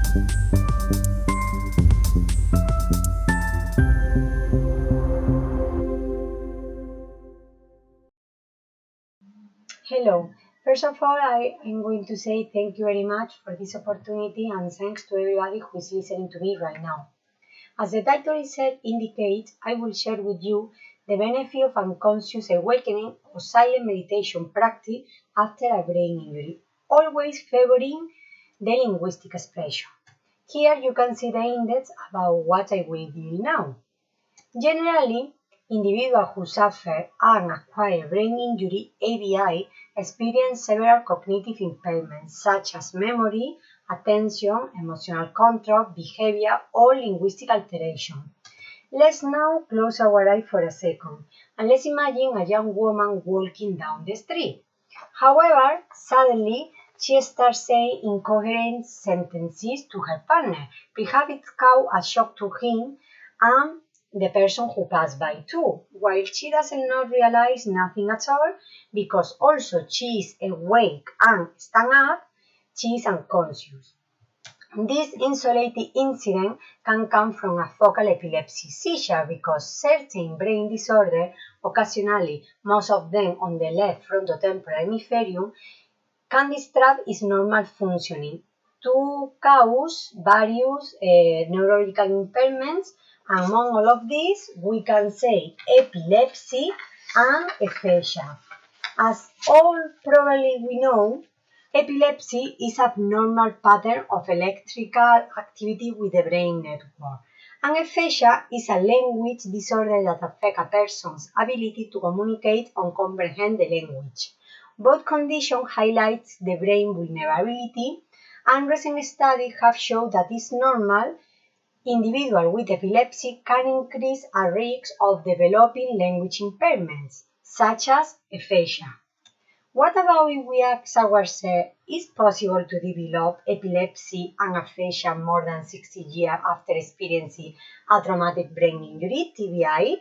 Hello. First of all, I am going to say thank you very much for this opportunity and thanks to everybody who is listening to me right now. As the title indicates, I will share with you the benefit of unconscious awakening or silent meditation practice after a brain injury, always favoring the linguistic expression. Here you can see the index about what I will deal now. Generally, individuals who suffer an acquired brain injury (ABI) experience several cognitive impairments such as memory, attention, emotional control, behavior, or linguistic alteration. Let's now close our eyes for a second and let's imagine a young woman walking down the street. However, suddenly she starts saying incoherent sentences to her partner. Perhaps it caused a shock to him and the person who passed by too, while she does not realize nothing at all because also she is awake and stand up, she is unconscious. This isolated incident can come from a focal epilepsy seizure because certain brain disorders, occasionally most of them on the left frontotemporal hemisphere, can disrupt its normal functioning to cause various neurological impairments. Among all of these, we can say epilepsy and aphasia. As all probably we know, epilepsy is an abnormal pattern of electrical activity with the brain network, and aphasia is a language disorder that affects a person's ability to communicate and comprehend the language. Both conditions highlight the brain vulnerability, and recent studies have shown that it's normal. Individuals with epilepsy can increase a risk of developing language impairments, such as aphasia. What about if we ask ourselves, is it possible to develop epilepsy and aphasia more than 60 years after experiencing a traumatic brain injury, TBI?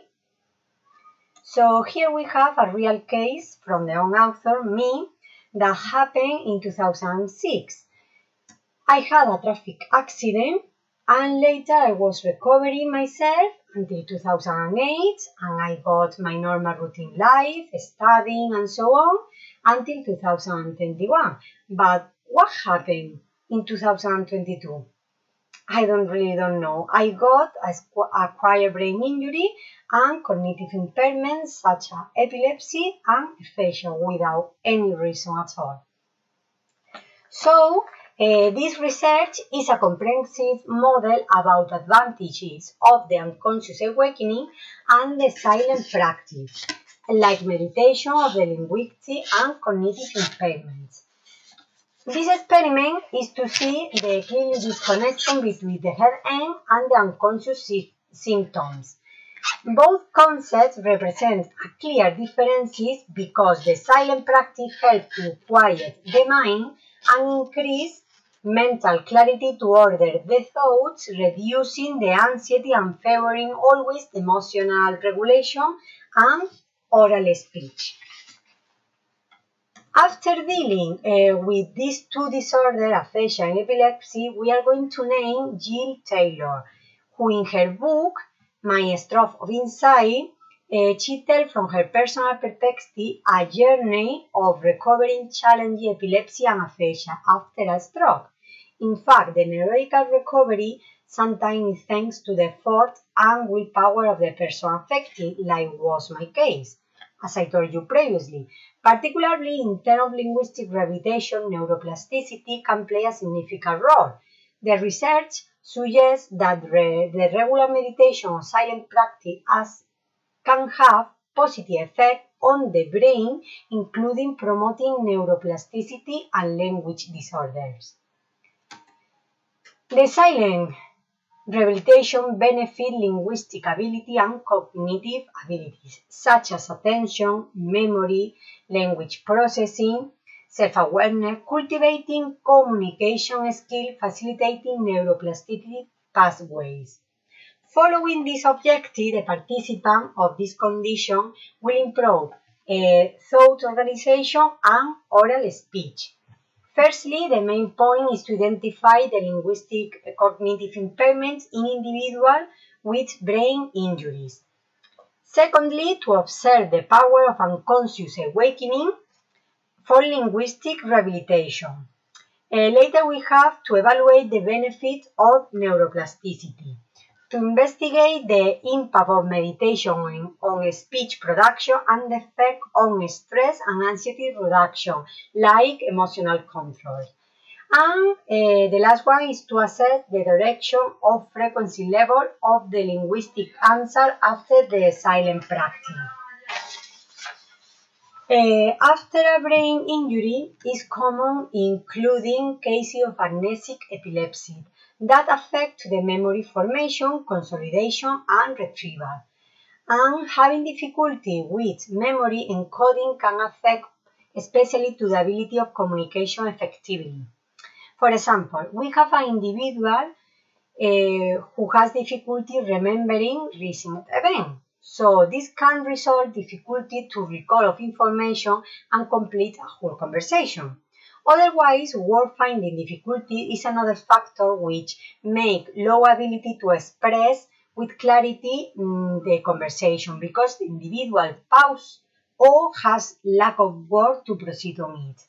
So here we have a real case from the own author, me, that happened in 2006. I had a traffic accident and later I was recovering myself until 2008 and I got my normal routine life, studying and so on until 2021. But what happened in 2022? I really don't know. I got acquired brain injury and cognitive impairments such as epilepsy and aphasia without any reason at all. So, this research is a comprehensive model about advantages of the unconscious awakening and the silent practice, like meditation of the linguistic and cognitive impairments. This experiment is to see the clear disconnection between the head end and the unconscious symptoms. Both concepts represent clear differences because the silent practice helps to quiet the mind and increase mental clarity to order the thoughts, reducing the anxiety and favoring always the emotional regulation and oral speech. After dealing with these two disorders, aphasia and epilepsy, we are going to name Jill Taylor, who in her book, Maestro of Insight, she tells from her personal perspective a journey of recovering challenging epilepsy and aphasia after a stroke. In fact, the neurological recovery sometimes is thanks to the effort and willpower of the person affected, like was my case, as I told you previously. Particularly in terms of linguistic rehabilitation, neuroplasticity can play a significant role. The research suggests that the regular meditation or silent practice can have positive effect on the brain, including promoting neuroplasticity and language disorders. The silent rehabilitation benefits linguistic ability and cognitive abilities, such as attention, memory, language processing, self-awareness, cultivating communication skills, facilitating neuroplasticity pathways. Following this objective, the participant of this condition will improve thought organization and oral speech. Firstly, the main point is to identify the linguistic cognitive impairments in individuals with brain injuries. Secondly, to observe the power of unconscious awakening for linguistic rehabilitation. Later, we have to evaluate the benefits of neuroplasticity, to investigate the impact of meditation on speech production and the effect on stress and anxiety reduction, like emotional control. And the last one is to assess the direction of frequency level of the linguistic answer after the silent practice. After a brain injury is common, including cases of amnesic epilepsy that affect the memory formation, consolidation, and retrieval. And having difficulty with memory encoding can affect especially to the ability of communication effectively. For example, we have an individual who has difficulty remembering recent events. So this can result difficulty to recall of information and complete a whole conversation. Otherwise, word finding difficulty is another factor which make low ability to express with clarity the conversation because the individual pauses or has lack of word to proceed on it.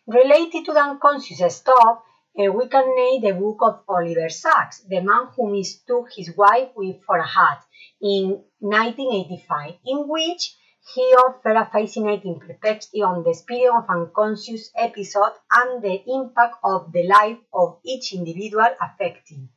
Related to the unconscious stuff, we can name the book of Oliver Sacks, the man who mistook his wife for a hat, in 1985, in which he offered a fascinating perspective on the experience of unconscious episode and the impact of the life of each individual affected.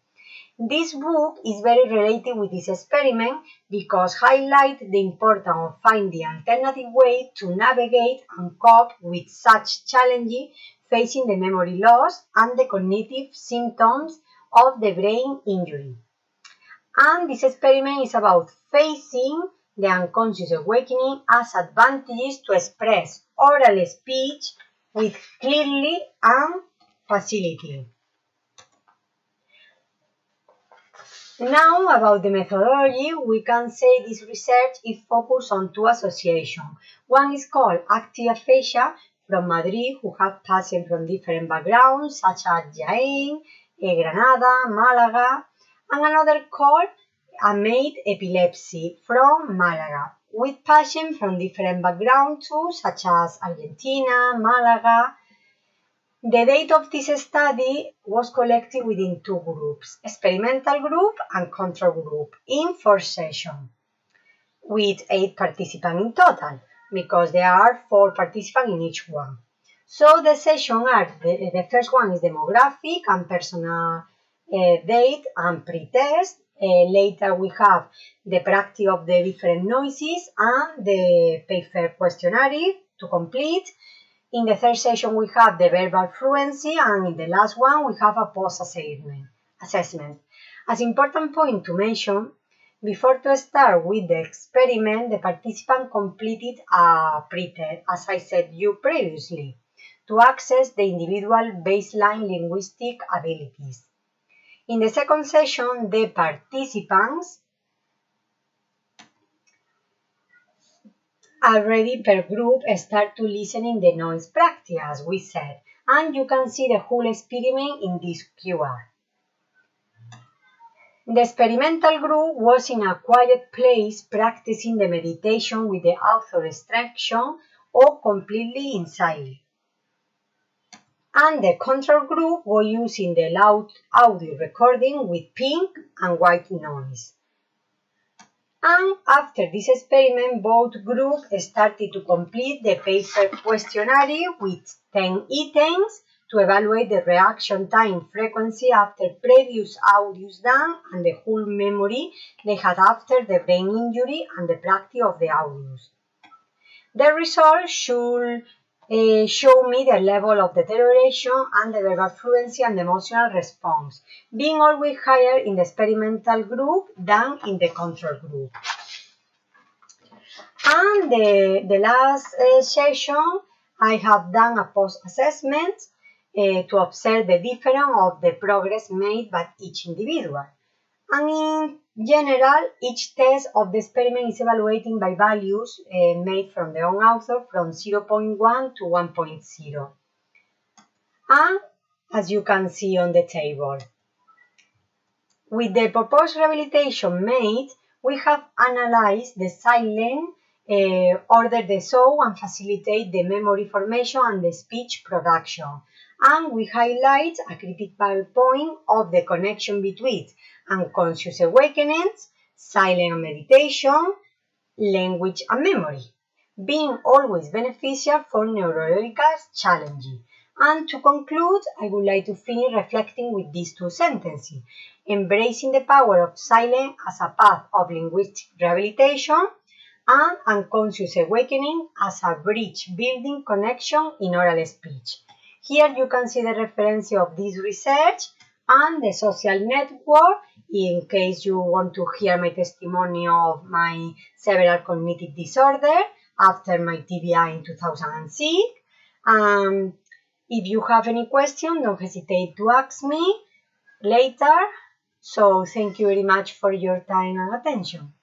This book is very related with this experiment because highlights the importance of finding alternative ways to navigate and cope with such challenges facing the memory loss and the cognitive symptoms of the brain injury. And this experiment is about facing the unconscious awakening as advantages to express oral speech with clearly and facility. Now, about the methodology, we can say this research is focused on two associations. One is called active aphasia from Madrid, who have patients from different backgrounds, such as Jaén, Granada, Málaga, and another called amnesic epilepsy from Málaga, with patients from different backgrounds too, such as Argentina, Málaga. The data of this study was collected within two groups, experimental group and control group, in 4 sessions, with 8 participants in total, because there are 4 participants in each one. So the sessions are, the first one is demographic and personal data and pre-test. Later we have the practice of the different noises and the paper questionnaire to complete. In the third session, we have the verbal fluency, and in the last one, we have a post-assessment. As important point to mention, before to start with the experiment, the participant completed a pre-test, as I said you previously, to access the individual baseline linguistic abilities. In the second session, the participants already per group start to listen in the noise practice, as we said, and you can see the whole experiment in this QR. The experimental group was in a quiet place practicing the meditation with the author extraction or completely in silence. And the control group was using the loud audio recording with pink and white noise. And after this experiment, both groups started to complete the paper questionnaire with 10 items to evaluate the reaction time frequency after previous audios done and the whole memory they had after the brain injury and the practice of the audios. The results should show me the level of deterioration and the verbal fluency and the emotional response, being always higher in the experimental group than in the control group. And the last session, I have done a post-assessment to observe the difference of the progress made by each individual. And in general, each test of the experiment is evaluated by values made from the own author from 0.1 to 1.0. And as you can see on the table, with the proposed rehabilitation made, we have analyzed the silent order the show and facilitate the memory formation and the speech production. And we highlight a critical point of the connection between unconscious awakenings, silent and meditation, language and memory, being always beneficial for neurological challenges. And to conclude, I would like to finish reflecting with these two sentences. Embracing the power of silence as a path of linguistic rehabilitation and unconscious awakening as a bridge building connection in oral speech. Here you can see the reference of this research and the social network in case you want to hear my testimony of my several cognitive disorders after my TBI in 2006. If you have any question, don't hesitate to ask me later. So thank you very much for your time and attention.